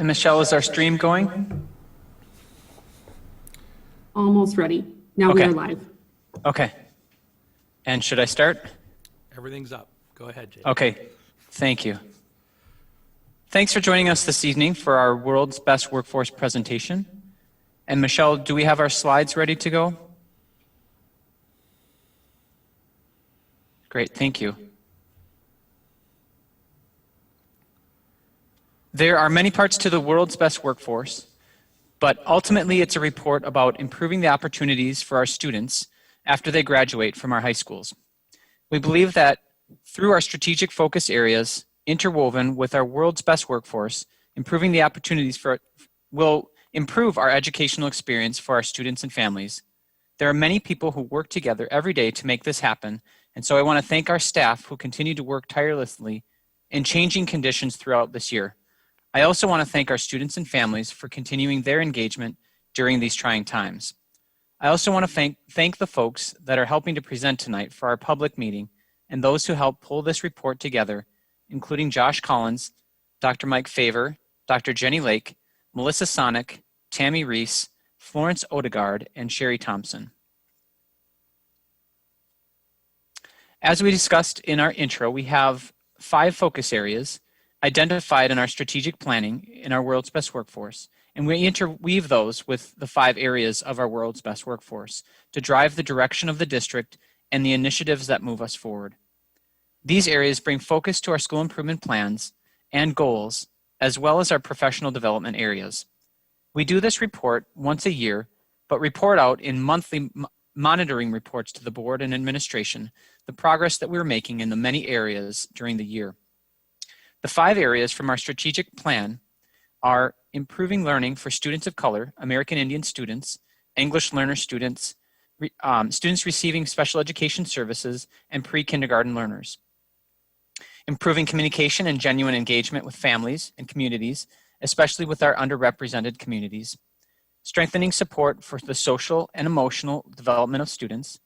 And Michelle, is our stream going? Almost ready. Now we Okay. are live. Okay. And should I start? Everything's up. Go ahead, Jay. Okay. Thank you. Thanks for joining us this evening for our World's Best Workforce presentation. And Michelle, do we have our slides ready to go? Great, thank you. There are many parts to the World's Best Workforce, but ultimately it's a report about improving the opportunities for our students after they graduate from our high schools. We believe that through our strategic focus areas, interwoven with our World's Best Workforce, improving the opportunities will improve our educational experience for our students and families. There are many people who work together every day to make this happen, and so I want to thank our staff who continue to work tirelessly in changing conditions throughout this year. I also want to thank our students and families for continuing their engagement during these trying times. I also want to thank the folks that are helping to present tonight for our public meeting and those who helped pull this report together, including Josh Collins, Dr. Mike Favor, Dr. Jenny Lake, Melissa Sonic, Tammy Reese, Florence Odegaard, and Sherry Thompson. As we discussed in our intro, we have 5 focus areas identified in our strategic planning in our World's Best Workforce, and we interweave those with the 5 areas of our World's Best Workforce to drive the direction of the district and the initiatives that move us forward. These areas bring focus to our school improvement plans and goals, as well as our professional development areas. We do this report once a year, but report out in monthly monitoring reports to the board and administration the progress that we're making in the many areas during the year. The 5 areas from our strategic plan are improving learning for students of color, American Indian students, English learner students, students receiving special education services, and pre-kindergarten learners. Improving communication and genuine engagement with families and communities, especially with our underrepresented communities. Strengthening support for the social and emotional development of students.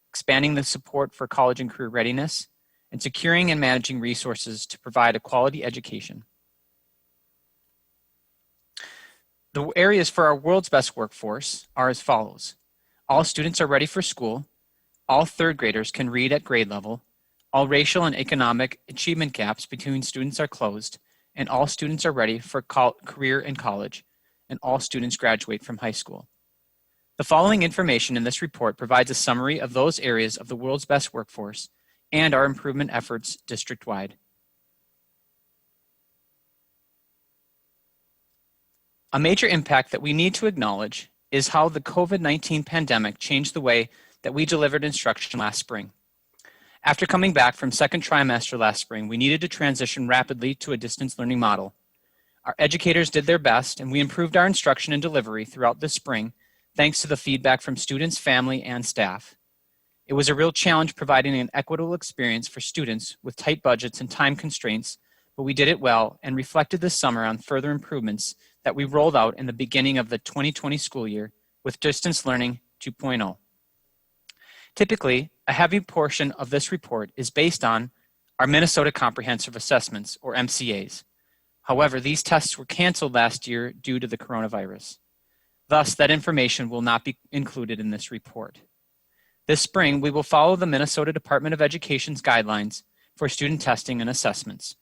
Expanding the support for college and career readiness, and securing and managing resources to provide a quality education. The areas for our World's Best Workforce are as follows. All students are ready for school. All 3rd graders can read at grade level. All racial and economic achievement gaps between students are closed, and all students are ready for career and college, and all students graduate from high school. The following information in this report provides a summary of those areas of the World's Best Workforce and our improvement efforts district-wide. A major impact that we need to acknowledge is how the COVID-19 pandemic changed the way that we delivered instruction last spring. After coming back from 2nd trimester last spring, we needed to transition rapidly to a distance learning model. Our educators did their best, and we improved our instruction and delivery throughout this spring, thanks to the feedback from students, family, and staff. It was a real challenge providing an equitable experience for students with tight budgets and time constraints, but we did it well and reflected this summer on further improvements that we rolled out in the beginning of the 2020 school year with Distance Learning 2.0. Typically, a heavy portion of this report is based on our Minnesota Comprehensive Assessments, or MCAs. However, these tests were canceled last year due to the coronavirus. Thus, that information will not be included in this report. This spring, we will follow the Minnesota Department of Education's guidelines for student testing and assessments.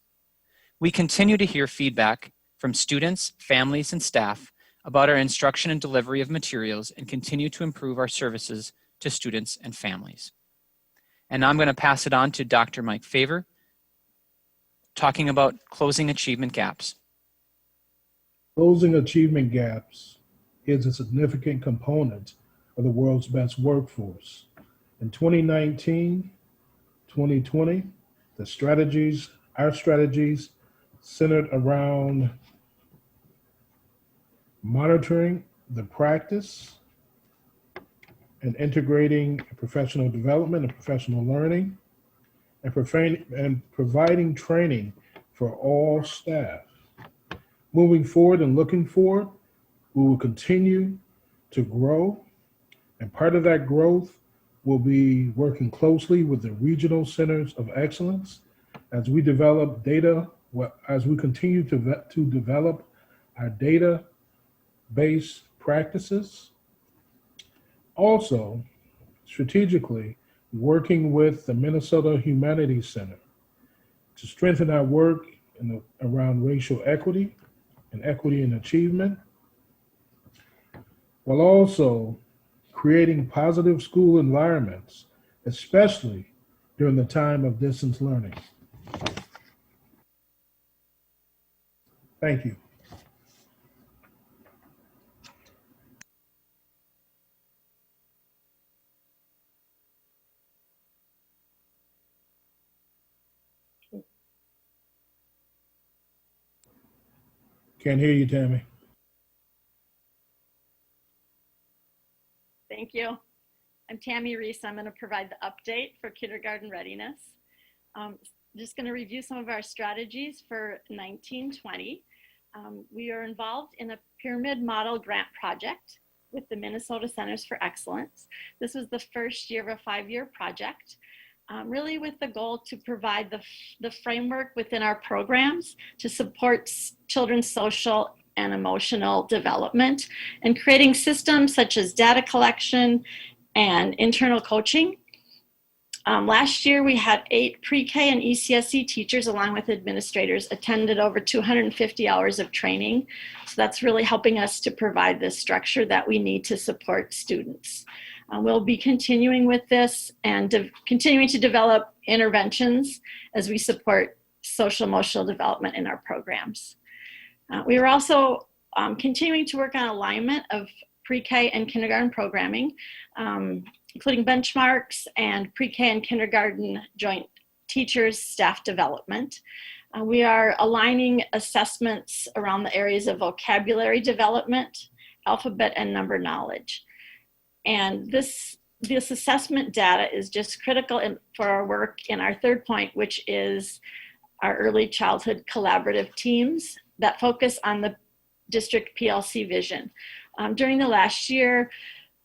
We continue to hear feedback from students, families, and staff about our instruction and delivery of materials and continue to improve our services to students and families. And now I'm going to pass it on to Dr. Mike Favor, talking about closing achievement gaps. Closing achievement gaps is a significant component of the world's best workforce. In 2019, 2020, our strategies centered around monitoring the practice and integrating professional development and professional learning and providing training for all staff. Moving forward and looking forward, we will continue to grow, and part of that growth will be working closely with the regional centers of excellence as we develop data, as we continue to develop our data-based practices. Also, strategically, working with the Minnesota Humanities Center to strengthen our work around racial equity and equity in achievement, while also creating positive school environments, especially during the time of distance learning. Thank you. Can't hear you, Tammy. Thank you. I'm Tammy Reese. I'm going to provide the update for kindergarten readiness. Just going to review some of our strategies for 1920. We are involved in a pyramid model grant project with the Minnesota Centers for Excellence. This was the first year of a 5-year project, really with the goal to provide the framework within our programs to support children's social and emotional development, and creating systems such as data collection and internal coaching. Last year, we had 8 pre-K and ECSE teachers, along with administrators, attended over 250 hours of training. So that's really helping us to provide the structure that we need to support students. We'll be continuing with this and continuing to develop interventions as we support social emotional development in our programs. We were also continuing to work on alignment of pre-K and kindergarten programming, including benchmarks and pre-K and kindergarten joint teachers staff development. We are aligning assessments around the areas of vocabulary development, alphabet and number knowledge. And this assessment data is just critical for our work in our third point, which is our early childhood collaborative teams that focus on the district PLC vision. During the last year,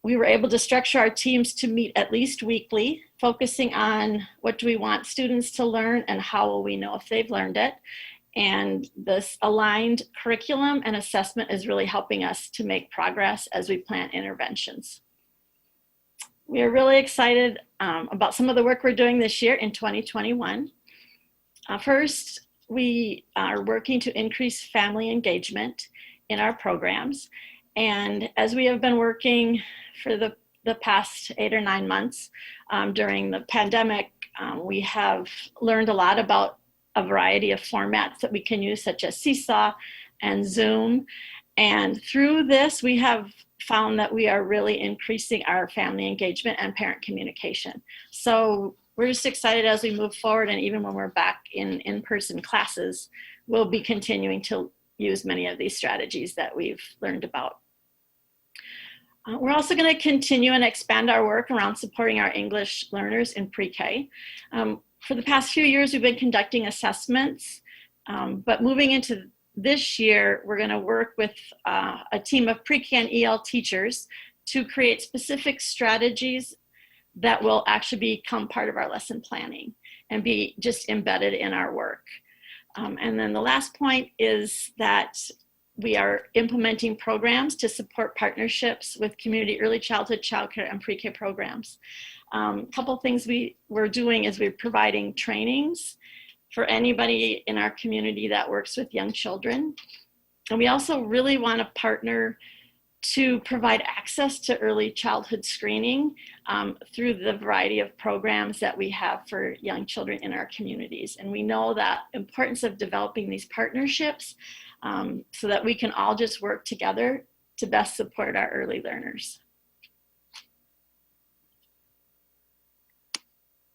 we were able to structure our teams to meet at least weekly, focusing on what do we want students to learn and how will we know if they've learned it. And this aligned curriculum and assessment is really helping us to make progress as we plan interventions. We are really excited about some of the work we're doing this year in 2021. First, we are working to increase family engagement in our programs. And as we have been working for the past 8 or 9 months during the pandemic, we have learned a lot about a variety of formats that we can use, such as Seesaw and Zoom. And through this, we have found that we are really increasing our family engagement and parent communication. So we're just excited as we move forward, and even when we're back in in-person classes, we'll be continuing to use many of these strategies that we've learned about. We're also going to continue and expand our work around supporting our English learners in pre-K. For the past few years, we've been conducting assessments, but moving into this year, we're going to work with a team of pre-K and EL teachers to create specific strategies that will actually become part of our lesson planning and be just embedded in our work. And then the last point is that we are implementing programs to support partnerships with community early childhood, childcare, and pre-K programs. A couple things we're doing is we're providing trainings for anybody in our community that works with young children. And we also really want to partner to provide access to early childhood screening through the variety of programs that we have for young children in our communities. And we know that importance of developing these partnerships so that we can all just work together to best support our early learners.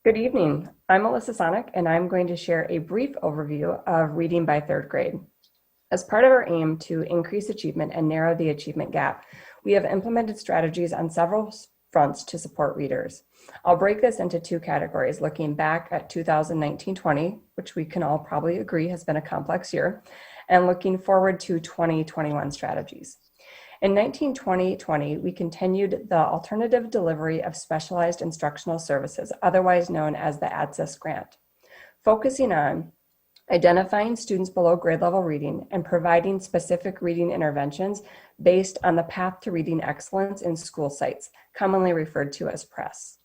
Good evening. I'm Melissa Sonic, and I'm going to share a brief overview of reading by third grade. As part of our aim to increase achievement and narrow the achievement gap, we have implemented strategies on several fronts to support readers. I'll break this into 2 categories, looking back at 2019-20, which we can all probably agree has been a complex year, and looking forward to 2021 strategies. In 1920-20, we continued the alternative delivery of specialized instructional services, otherwise known as the ADSIS grant, focusing on identifying students below grade level reading, and providing specific reading interventions based on the path to reading excellence in school sites, commonly referred to as PRESS.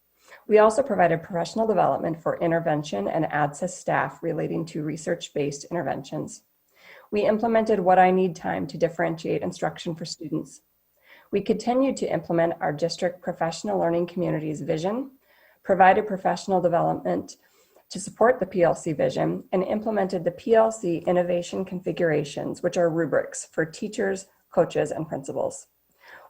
We also provided professional development for intervention and ADSIS staff relating to research-based interventions. We implemented What I Need time to differentiate instruction for students. We continued to implement our district professional learning community's vision, provided professional development to support the PLC vision, and implemented the PLC innovation configurations, which are rubrics for teachers, coaches, and principals.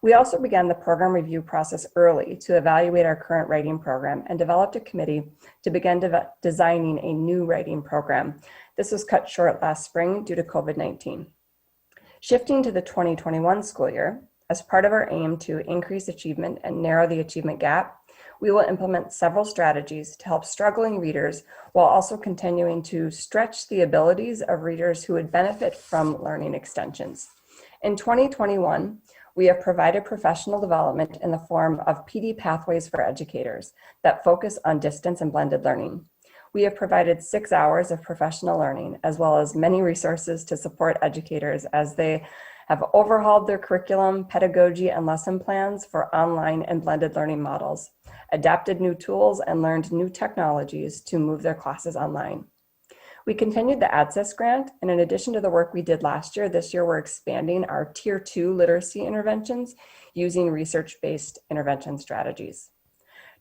We also began the program review process early to evaluate our current writing program and developed a committee to begin designing a new writing program. This was cut short last spring due to COVID-19. Shifting to the 2021 school year, as part of our aim to increase achievement and narrow the achievement gap, we will implement several strategies to help struggling readers while also continuing to stretch the abilities of readers who would benefit from learning extensions. In 2021, we have provided professional development in the form of PD pathways for educators that focus on distance and blended learning. We have provided 6 hours of professional learning, as well as many resources to support educators as they have overhauled their curriculum, pedagogy, and lesson plans for online and blended learning models, adapted new tools, and learned new technologies to move their classes online. We continued the ADSIS grant, and in addition to the work we did last year, this year we're expanding our Tier 2 literacy interventions using research-based intervention strategies.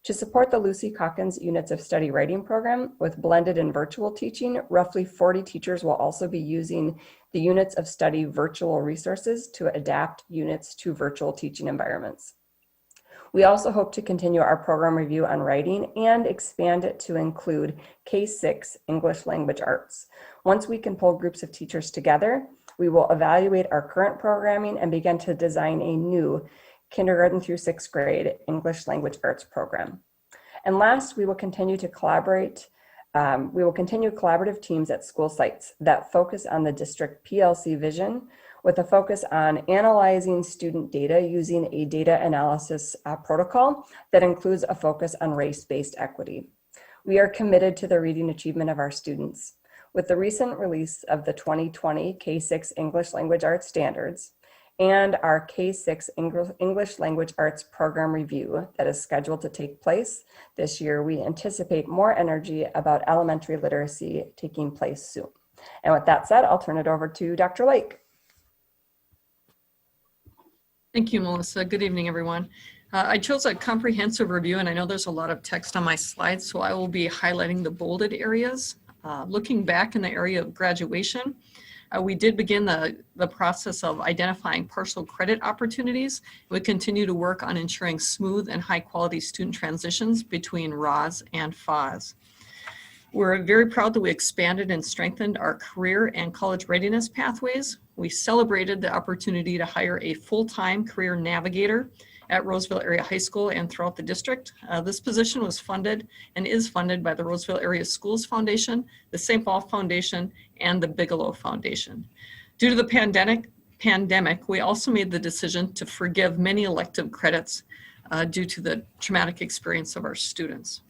To support the Lucy Calkins Units of Study Writing program with blended and virtual teaching, roughly 40 teachers will also be using the Units of Study virtual resources to adapt units to virtual teaching environments. We also hope to continue our program review on writing and expand it to include K-6 English Language Arts. Once we can pull groups of teachers together, we will evaluate our current programming and begin to design a new kindergarten through 6th grade English Language Arts program. And last, we will continue collaborative teams at school sites that focus on the district PLC vision, with a focus on analyzing student data using a data analysis protocol that includes a focus on race-based equity. We are committed to the reading achievement of our students. With the recent release of the 2020 K-6 English Language Arts Standards and our K-6 English Language Arts Program Review that is scheduled to take place this year, we anticipate more energy about elementary literacy taking place soon. And with that said, I'll turn it over to Dr. Lake. Thank you, Melissa. Good evening, everyone. I chose a comprehensive review, and I know there's a lot of text on my slides, so I will be highlighting the bolded areas. Looking back in the area of graduation, we did begin the process of identifying partial credit opportunities. We continue to work on ensuring smooth and high-quality student transitions between RAS and FAS. We're very proud that we expanded and strengthened our career and college readiness pathways. We celebrated the opportunity to hire a full-time career navigator at Roseville Area High School and throughout the district. This position was funded and is funded by the Roseville Area Schools Foundation, the St. Paul Foundation, and the Bigelow Foundation. Due to the pandemic, we also made the decision to forgive many elective credits due to the traumatic experience of our students.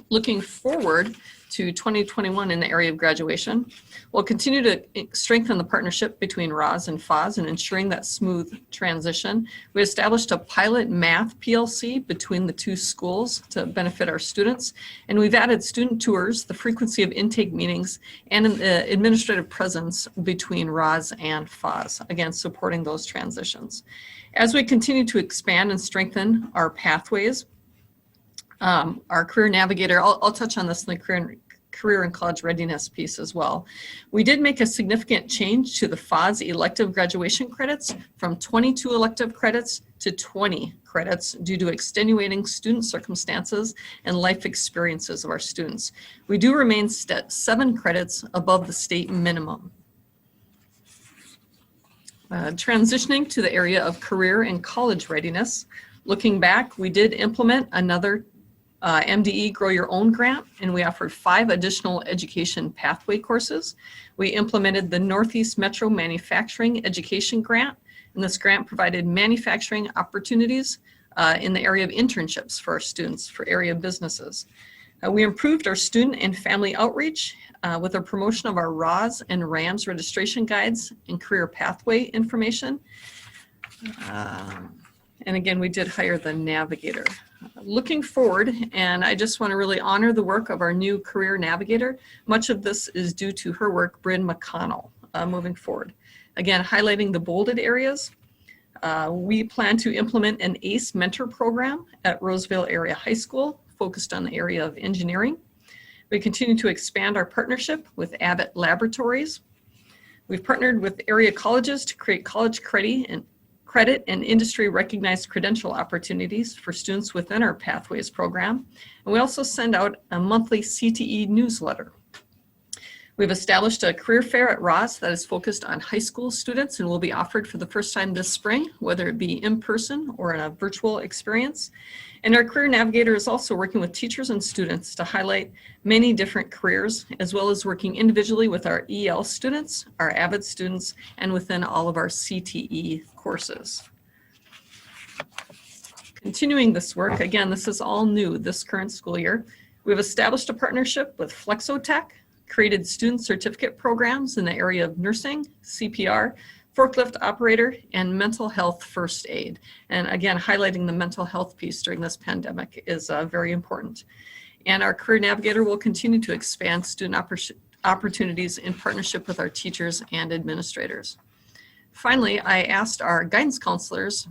Looking forward to 2021 in the area of graduation, we'll continue to strengthen the partnership between RAS and FAS and ensuring that smooth transition. We established a pilot math PLC between the two schools to benefit our students, and we've added student tours, the frequency of intake meetings, and an administrative presence between RAS and FAS, again, supporting those transitions. As we continue to expand and strengthen our pathways, our career navigator, I'll touch on this in the career and college readiness piece as well. We did make a significant change to the FAS elective graduation credits from 22 elective credits to 20 credits due to extenuating student circumstances and life experiences of our students. We do remain 7 credits above the state minimum. Transitioning to the area of career and college readiness, looking back, we did implement another MDE Grow Your Own grant, and we offered 5 additional education pathway courses. We implemented the Northeast Metro Manufacturing Education Grant, and this grant provided manufacturing opportunities in the area of internships for our students for area businesses. We improved our student and family outreach with a promotion of our RAWS and RAMS registration guides and career pathway information. And again, we did hire the navigator. Looking forward, and I just want to really honor the work of our new career navigator. Much of this is due to her work, Bryn McConnell, moving forward. Again, highlighting the bolded areas. We plan to implement an ACE mentor program at Roseville Area High School, focused on the area of engineering. We continue to expand our partnership with Abbott Laboratories. We've partnered with area colleges to create college credit and industry recognized credential opportunities for students within our Pathways program. And we also send out a monthly CTE newsletter. We've established a career fair at Ross that is focused on high school students and will be offered for the first time this spring, whether it be in person or in a virtual experience. And our career navigator is also working with teachers and students to highlight many different careers, as well as working individually with our EL students, our AVID students, and within all of our CTE courses. Continuing this work, again, this is all new this current school year. We've established a partnership with Flexotech, created student certificate programs in the area of nursing, CPR, forklift operator, and mental health first aid. And again, highlighting the mental health piece during this pandemic is very important. And our career navigator will continue to expand student opportunities in partnership with our teachers and administrators. Finally, I asked our guidance counselors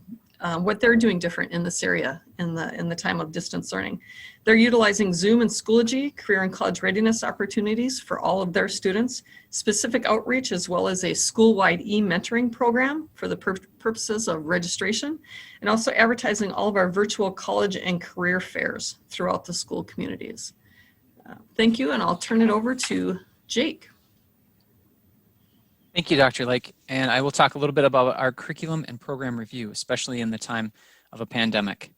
what they're doing different in this area in the time of distance learning. They're utilizing Zoom and Schoology, career and college readiness opportunities for all of their students, specific outreach, as well as a school-wide e-mentoring program for the purposes of registration, and also advertising all of our virtual college and career fairs throughout the school communities. Thank you, and I'll turn it over to Jake. Thank you, Dr. Lake. And I will talk a little bit about our curriculum and program review, especially in the time of a pandemic.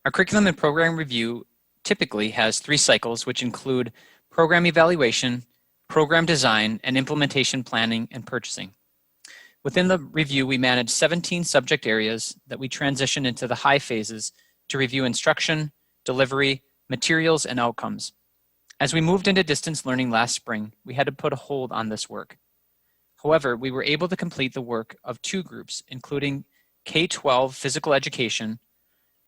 Our curriculum and program review typically has 3 cycles, which include program evaluation, program design, and implementation planning and purchasing. Within the review, we manage 17 subject areas that we transition into the high phases to review instruction, delivery, materials, and outcomes. As we moved into distance learning last spring, we had to put a hold on this work. However, we were able to complete the work of 2 groups, including K-12 physical education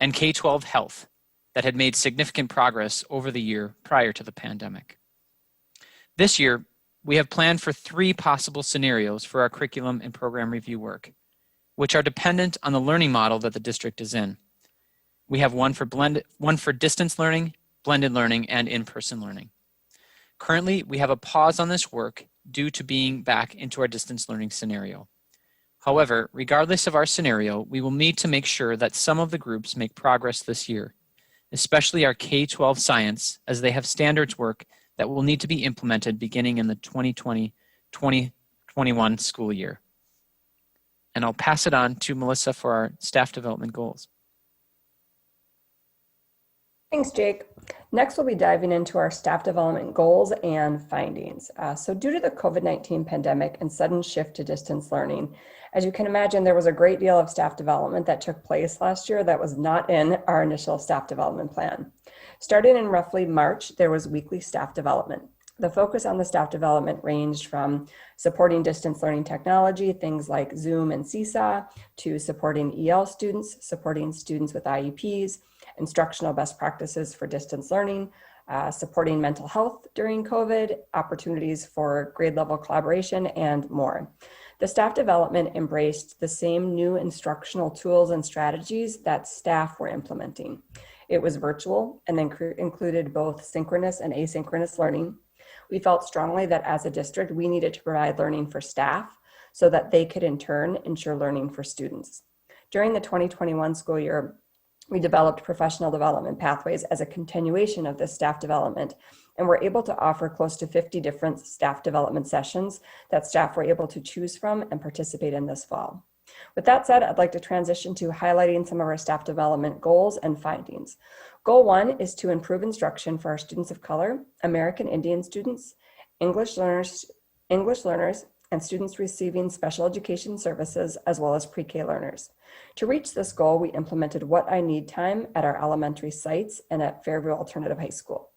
and K-12 health, that had made significant progress over the year prior to the pandemic. This year, we have planned for 3 possible scenarios for our curriculum and program review work, which are dependent on the learning model that the district is in. We have one for distance learning, blended learning, and in-person learning. Currently, we have a pause on this work due to being back into our distance learning scenario. However, regardless of our scenario, we will need to make sure that some of the groups make progress this year, especially our K-12 science, as they have standards work that will need to be implemented beginning in the 2020-2021 school year. And I'll pass it on to Melissa for our staff development goals. Thanks, Jake. Next, we'll be diving into our staff development goals and findings. So due to the COVID-19 pandemic and sudden shift to distance learning, as you can imagine, there was a great deal of staff development that took place last year that was not in our initial staff development plan. Starting in roughly March, there was weekly staff development. The focus on the staff development ranged from supporting distance learning technology, things like Zoom and Seesaw, to supporting EL students, supporting students with IEPs, instructional best practices for distance learning, supporting mental health during COVID, opportunities for grade level collaboration, and more. The staff development embraced the same new instructional tools and strategies that staff were implementing. It was virtual and included both synchronous and asynchronous learning. We felt strongly that as a district, we needed to provide learning for staff so that they could in turn ensure learning for students. During the 2021 school year, we developed professional development pathways as a continuation of this staff development, and we're able to offer close to 50 different staff development sessions that staff were able to choose from and participate in this fall. With that said, I'd like to transition to highlighting some of our staff development goals and findings. Goal 1 is to improve instruction for our students of color, American Indian students, English learners, and students receiving special education services, as well as pre-K learners. To reach this goal, we implemented What I Need time at our elementary sites and at Fairview Alternative High School.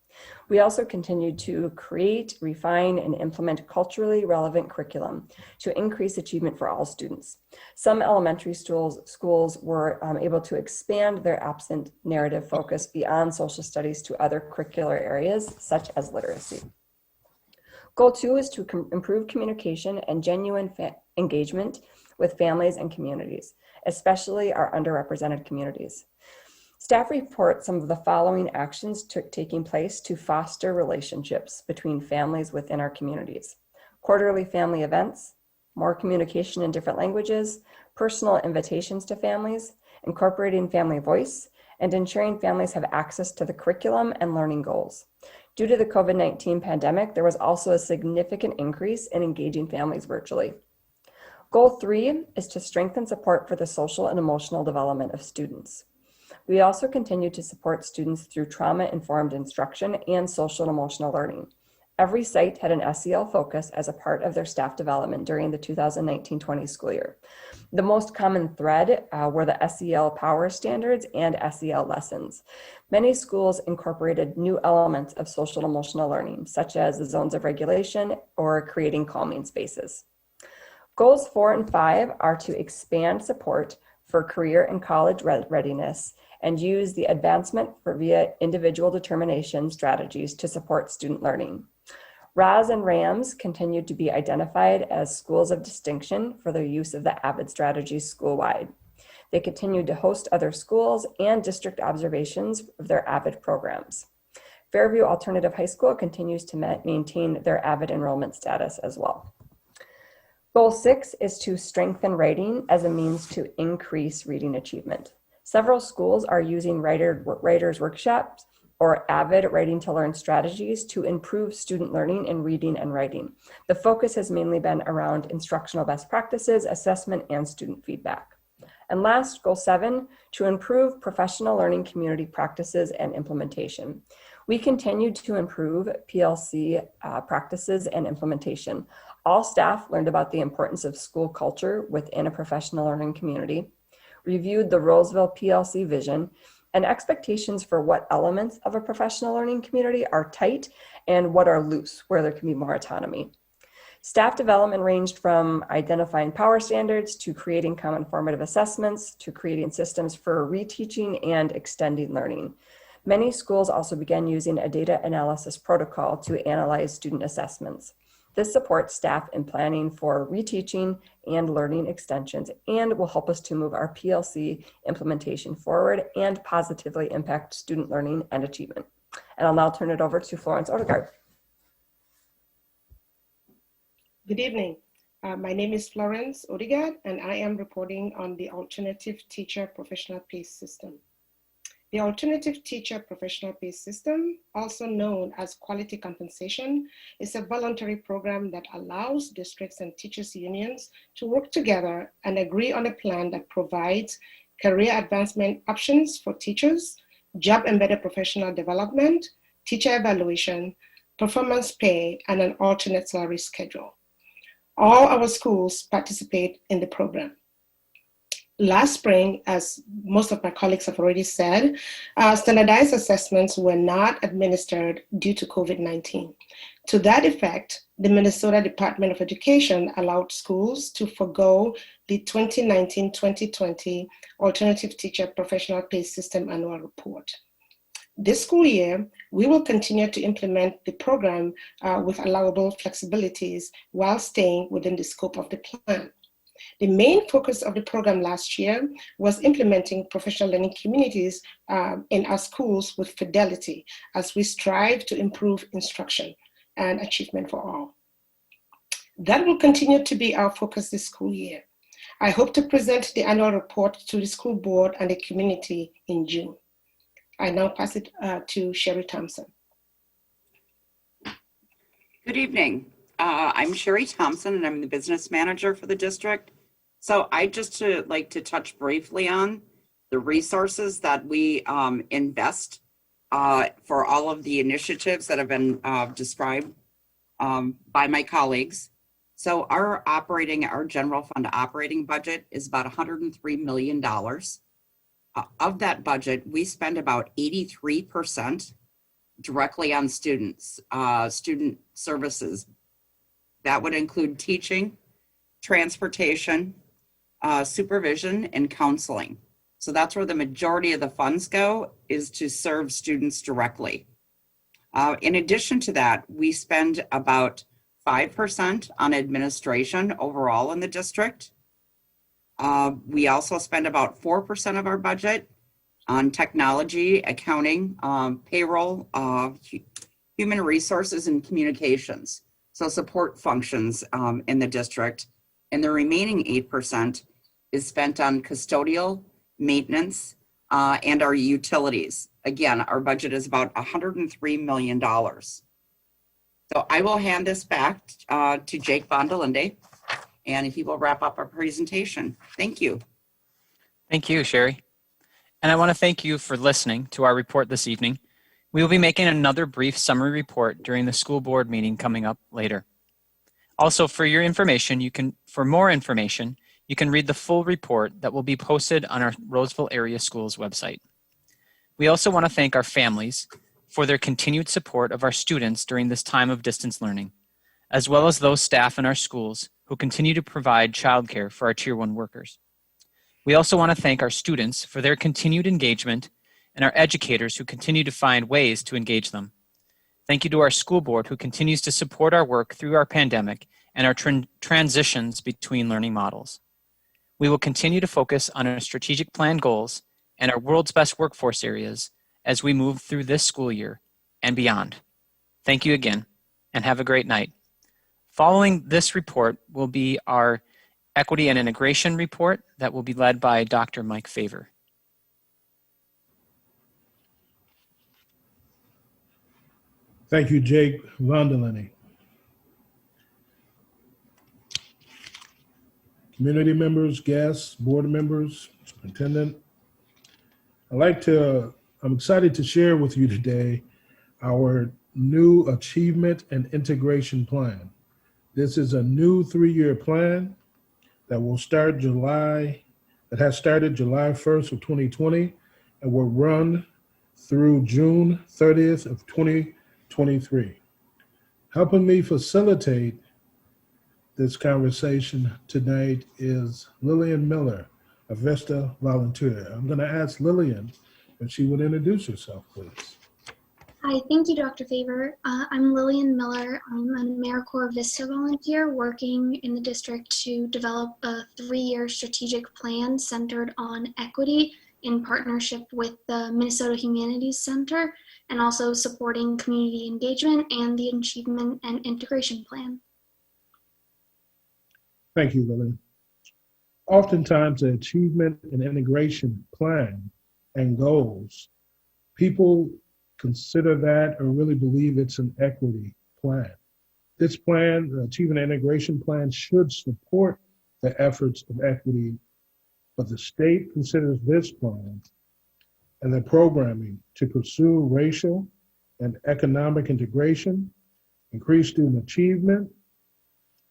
We also continue to create, refine, and implement culturally relevant curriculum to increase achievement for all students. Some elementary schools were able to expand their absent narrative focus beyond social studies to other curricular areas, such as literacy. Goal 2 is to improve communication and genuine engagement with families and communities, especially our underrepresented communities. Staff report some of the following actions taking place to foster relationships between families within our communities: quarterly family events, more communication in different languages, personal invitations to families, incorporating family voice, and ensuring families have access to the curriculum and learning goals. Due to the COVID-19 pandemic, there was also a significant increase in engaging families virtually. Goal 3 is to strengthen support for the social and emotional development of students. We also continue to support students through trauma-informed instruction and social and emotional learning. Every site had an SEL focus as a part of their staff development during the 2019-20 school year. The most common thread were the SEL power standards and SEL lessons. Many schools incorporated new elements of social and emotional learning, such as the zones of regulation or creating calming spaces. Goals 4 and 5 are to expand support for career and college readiness and use the advancement via individual determination strategies to support student learning. RAS and RAMS continued to be identified as schools of distinction for their use of the AVID strategies school-wide. They continued to host other schools and district observations of their AVID programs. Fairview Alternative High School continues to maintain their AVID enrollment status as well. Goal 6 is to strengthen writing as a means to increase reading achievement. Several schools are using writers' workshops or AVID writing to learn strategies to improve student learning in reading and writing. The focus has mainly been around instructional best practices, assessment, and student feedback. And last, goal 7, to improve professional learning community practices and implementation. We continue to improve PLC practices and implementation. All staff learned about the importance of school culture within a professional learning community, reviewed the Roseville PLC vision, and expectations for what elements of a professional learning community are tight and what are loose, where there can be more autonomy. Staff development ranged from identifying power standards to creating common formative assessments to creating systems for reteaching and extending learning. Many schools also began using a data analysis protocol to analyze student assessments. This supports staff in planning for reteaching and learning extensions and will help us to move our PLC implementation forward and positively impact student learning and achievement. And I'll now turn it over to Florence Odegaard. Good evening. My name is Florence Odegaard, and I am reporting on the Alternative Teacher Professional Pay System. The Alternative Teacher Professional Pay System, also known as Quality Compensation, is a voluntary program that allows districts and teachers' unions to work together and agree on a plan that provides career advancement options for teachers, job-embedded professional development, teacher evaluation, performance pay, and an alternate salary schedule. All our schools participate in the program. Last spring, as most of my colleagues have already said, standardized assessments were not administered due to COVID-19. To that effect, the Minnesota Department of Education allowed schools to forego the 2019-2020 Alternative Teacher Professional Pay System Annual Report. This school year, we will continue to implement the program with allowable flexibilities while staying within the scope of the plan. The main focus of the program last year was implementing professional learning communities in our schools with fidelity as we strive to improve instruction and achievement for all. That will continue to be our focus this school year. I hope to present the annual report to the school board and the community in June. I now pass it to Sherry Thompson. Good evening. I'm Sherry Thompson, and I'm the business manager for the district. So I just like to touch briefly on the resources that we invest for all of the initiatives that have been described by my colleagues. So our general fund operating budget is about $103 million. Of that budget, we spend about 83% directly on students, student services. That would include teaching, transportation, supervision, and counseling. So that's where the majority of the funds go, is to serve students directly. In addition to that, we spend about 5% on administration overall in the district. We also spend about 4% of our budget on technology, accounting, payroll, human resources, and communications. So support functions in the district. And the remaining 8% is spent on custodial, maintenance, and our utilities. Again, our budget is about $103 million. So I will hand this back to Jake Von der Linde, and he will wrap up our presentation. Thank you. Thank you, Sherry. And I want to thank you for listening to our report this evening. We will be making another brief summary report during the school board meeting coming up later. Also, for your information, for more information, you can read the full report that will be posted on our Roseville Area Schools website. We also want to thank our families for their continued support of our students during this time of distance learning, as well as those staff in our schools who continue to provide childcare for our Tier 1 workers. We also want to thank our students for their continued engagement and our educators who continue to find ways to engage them. Thank you to our school board who continues to support our work through our pandemic and our transitions between learning models. We will continue to focus on our strategic plan goals and our world's best workforce areas as we move through this school year and beyond. Thank you again, and have a great night. Following this report will be our Equity and Integration report that will be led by Dr. Mike Favor. Thank you, Jake Von der Linde. Community members, guests, board members, superintendent. I'm excited to share with you today our new Achievement and Integration Plan. This is a new 3-year plan that has started July 1st of 2020 and will run through June 30th of 2023. Helping me facilitate this conversation tonight is Lillian Miller, a Vista volunteer. I'm going to ask Lillian if she would introduce herself, please. Hi, thank you, Dr. Favor. I'm Lillian Miller. I'm an AmeriCorps Vista volunteer working in the district to develop a 3-year strategic plan centered on equity in partnership with the Minnesota Humanities Center, and also supporting community engagement and the Achievement and Integration Plan. Thank you, Lillian. Oftentimes, the Achievement and Integration Plan and goals, people consider that or really believe it's an equity plan. This plan, the Achievement and Integration Plan, should support the efforts of equity, but the state considers this plan and the programming to pursue racial and economic integration, increase student achievement,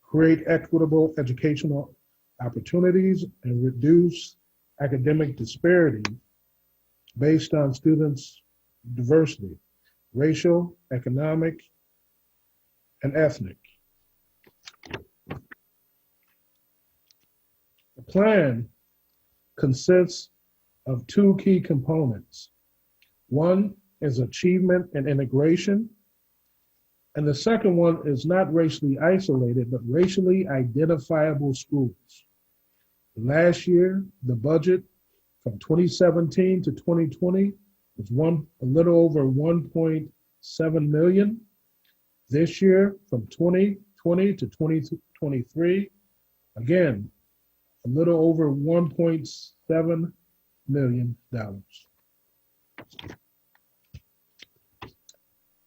create equitable educational opportunities, and reduce academic disparity based on students' diversity, racial, economic, and ethnic. The plan consists of 2 key components. One is achievement and integration, and the second one is not racially isolated, but racially identifiable schools. Last year, the budget from 2017 to 2020 was a little over 1.7 million. This year, from 2020 to 2023, again, a little over $1.7 million.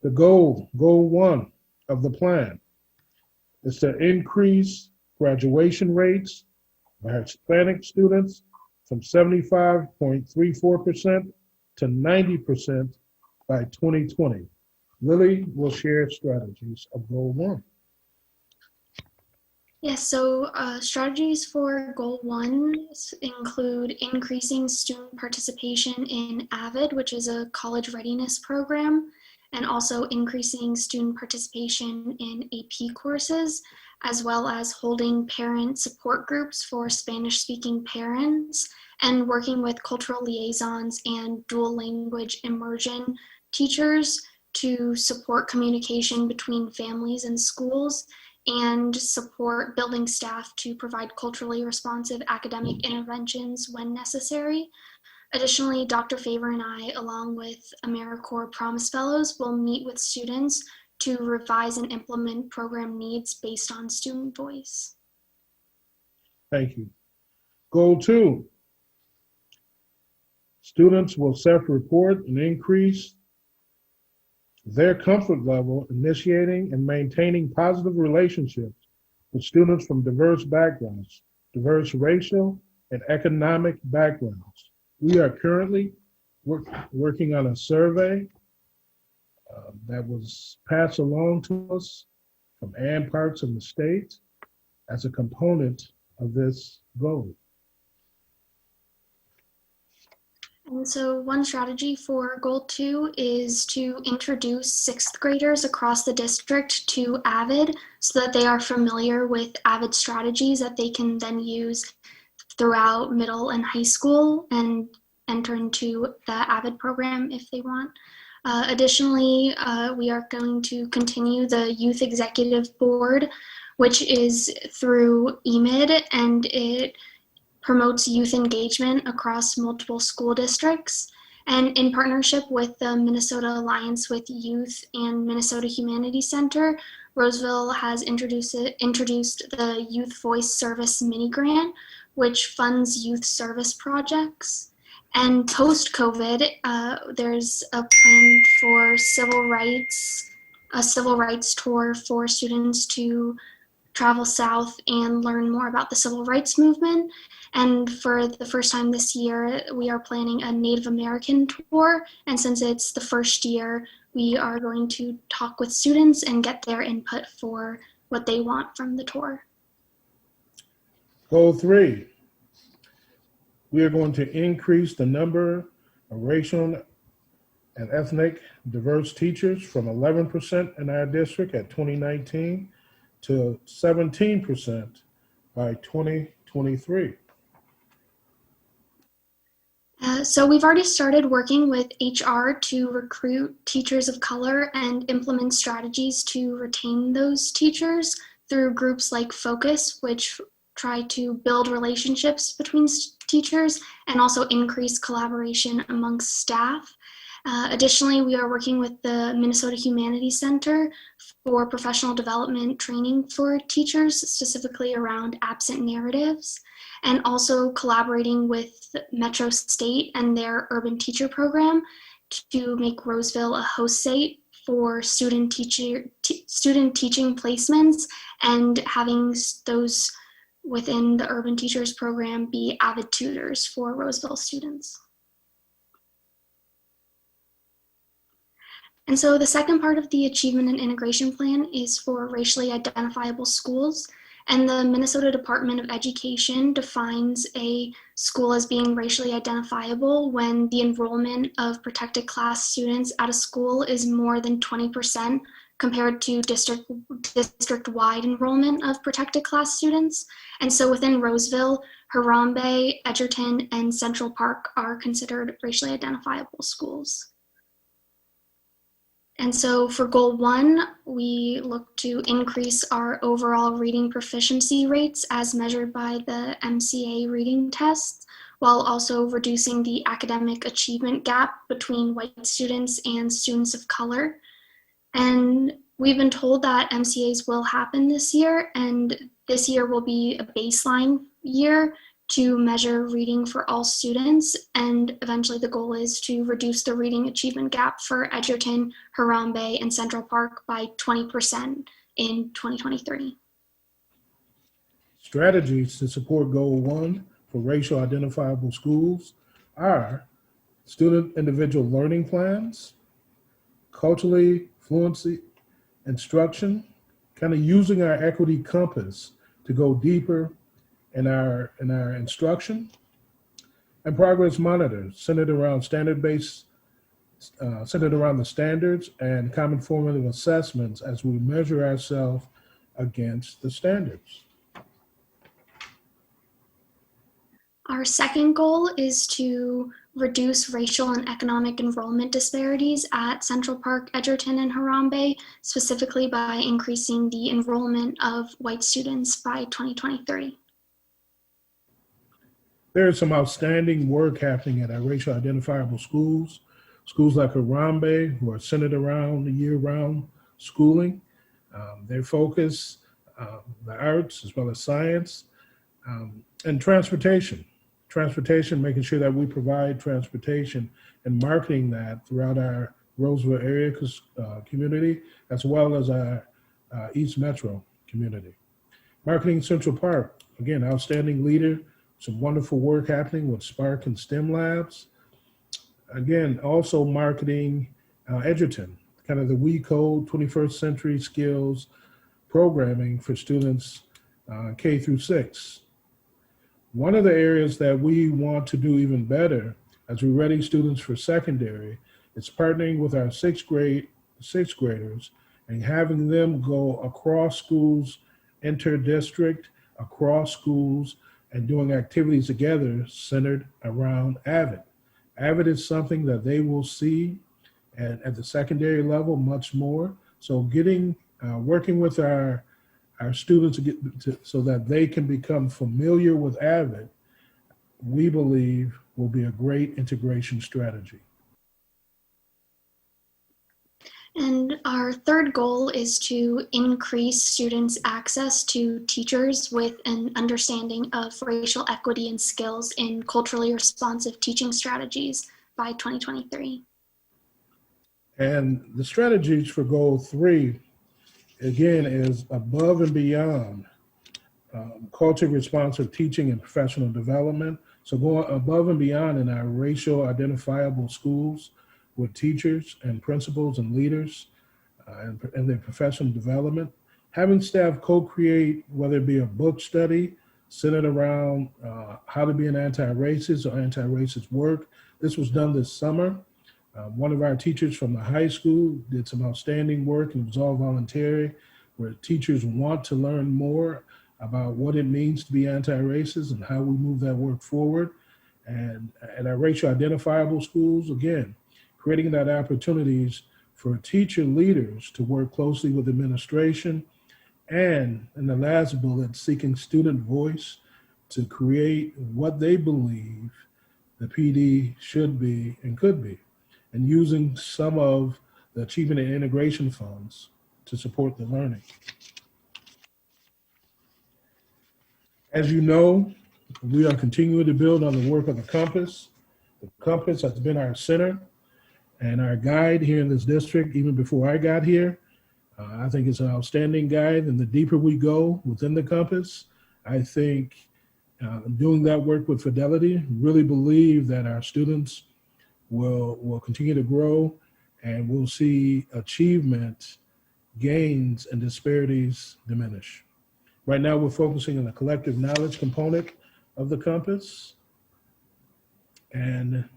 The goal 1 of the plan is to increase graduation rates by Hispanic students from 75.34% to 90% by 2020. Lily will share strategies of goal 1. Yes, so strategies for goal 1 include increasing student participation in AVID, which is a college readiness program, and also increasing student participation in AP courses, as well as holding parent support groups for Spanish-speaking parents and working with cultural liaisons and dual language immersion teachers to support communication between families and schools and support building staff to provide culturally responsive academic interventions when necessary. Additionally, Dr. Favor and I, along with AmeriCorps Promise Fellows, will meet with students to revise and implement program needs based on student voice. Thank you. Goal 2. Students will self-report and increase their comfort level initiating and maintaining positive relationships with students from diverse backgrounds, diverse racial and economic backgrounds. We are currently working on a survey that was passed along to us from and parts of the state as a component of this goal. And so one strategy for goal 2 is to introduce 6th graders across the district to AVID so that they are familiar with AVID strategies that they can then use throughout middle and high school and enter into the AVID program if they want. Additionally, we are going to continue the Youth Executive Board, which is through EMID, and it promotes youth engagement across multiple school districts. And in partnership with the Minnesota Alliance with Youth and Minnesota Humanities Center, Roseville has introduced the Youth Voice Service Mini Grant, which funds youth service projects. And post-COVID, there's a plan for a civil rights tour for students to travel south and learn more about the civil rights movement. And for the first time this year, we are planning a Native American tour. And since it's the first year, we are going to talk with students and get their input for what they want from the tour. Goal 3, we are going to increase the number of racial and ethnic diverse teachers from 11% in our district at 2019 to 17% by 2023. So we've already started working with HR to recruit teachers of color and implement strategies to retain those teachers through groups like Focus, which try to build relationships between teachers and also increase collaboration amongst staff. Additionally, we are working with the Minnesota Humanities Center for professional development training for teachers, specifically around absent narratives, and also collaborating with Metro State and their urban teacher program to make Roseville a host site for student teaching placements and having those within the urban teachers program be avid tutors for Roseville students. And so the second part of the Achievement and Integration Plan is for racially identifiable schools. And the Minnesota Department of Education defines a school as being racially identifiable when the enrollment of protected class students at a school is more than 20% compared to district-wide enrollment of protected class students. And so within Roseville, Harambe, Edgerton, and Central Park are considered racially identifiable schools. And so for goal 1, we look to increase our overall reading proficiency rates as measured by the MCA reading tests, while also reducing the academic achievement gap between white students and students of color. And we've been told that MCAs will happen this year, and this year will be a baseline year to measure reading for all students, and eventually the goal is to reduce the reading achievement gap for Edgerton, Harambe, and Central Park by 20% in 2023. Strategies to support Goal 1 for racial identifiable schools are student individual learning plans, culturally fluency instruction, kind of using our equity compass to go deeper in our instruction, and progress monitors centered around standard-based centered around the standards and common formative assessments as we measure ourselves against the standards. Our second goal is to reduce racial and economic enrollment disparities at Central Park, Edgerton, and Harambe, specifically by increasing the enrollment of white students by 2023. There is some outstanding work happening at our racial identifiable schools. Schools like Harambe, who are centered around the year-round schooling. Their focus, the arts as well as science, and transportation. Transportation, making sure that we provide transportation and marketing that throughout our Roseville area community, as well as our East Metro community. Marketing Central Park, again, outstanding leader, some wonderful work happening with Spark and STEM Labs. Again, also marketing Edgerton, kind of the We Code 21st Century Skills programming for students K through 6. One of the areas that we want to do even better as we ready students for secondary is partnering with our sixth graders and having them go across schools, inter-district, across schools, and doing activities together centered around AVID. AVID is something that they will see at the secondary level much more. So working with our students so that they can become familiar with AVID, we believe will be a great integration strategy. And our third goal is to increase students' access to teachers with an understanding of racial equity and skills in culturally responsive teaching strategies by 2023. And the strategies for goal 3, again, is above and beyond culture responsive teaching and professional development. So going above and beyond in our racial identifiable schools with teachers and principals and leaders and their professional development. Having staff co-create, whether it be a book study centered around how to be an anti-racist or anti-racist work. This was done this summer. One of our teachers from the high school did some outstanding work, and it was all voluntary, where teachers want to learn more about what it means to be anti-racist and how we move that work forward. And at our racial identifiable schools, again, creating that opportunities for teacher leaders to work closely with administration, and in the last bullet, seeking student voice to create what they believe the PD should be and could be, and using some of the achievement and integration funds to support the learning. As you know, we are continuing to build on the work of the Compass. The Compass has been our center and our guide here in this district, even before I got here. I think it's an outstanding guide, and the deeper we go within the Compass, I think doing that work with fidelity, really believe that our students will continue to grow, and we'll see achievement gains and disparities diminish. Right now, we're focusing on the collective knowledge component of the Compass, and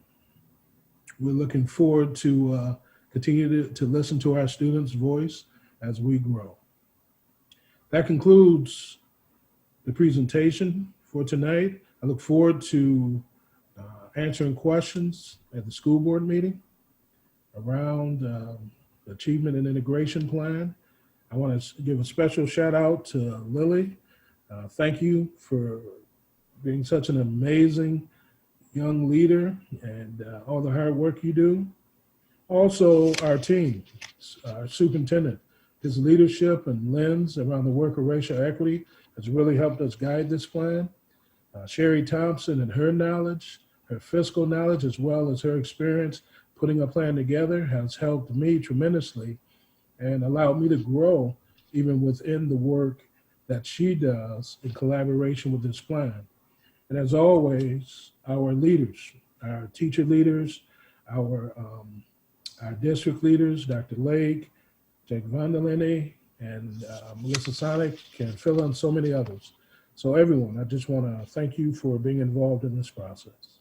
we're looking forward to continue to listen to our students' voice as we grow. That concludes the presentation for tonight. I look forward to answering questions at the school board meeting around the achievement and integration plan. I want to give a special shout out to Lily. Thank you for being such an amazing young leader and all the hard work you do. Also, our team, our superintendent, his leadership and lens around the work of racial equity has really helped us guide this plan. Sherry Thompson and her knowledge, her fiscal knowledge, as well as her experience putting a plan together has helped me tremendously and allowed me to grow even within the work that she does in collaboration with this plan. And as always, our leaders, our teacher leaders, our district leaders, Dr. Lake, Jake Vanderlinde, and Melissa Sonic, and Phil, and so many others. So everyone, I just want to thank you for being involved in this process.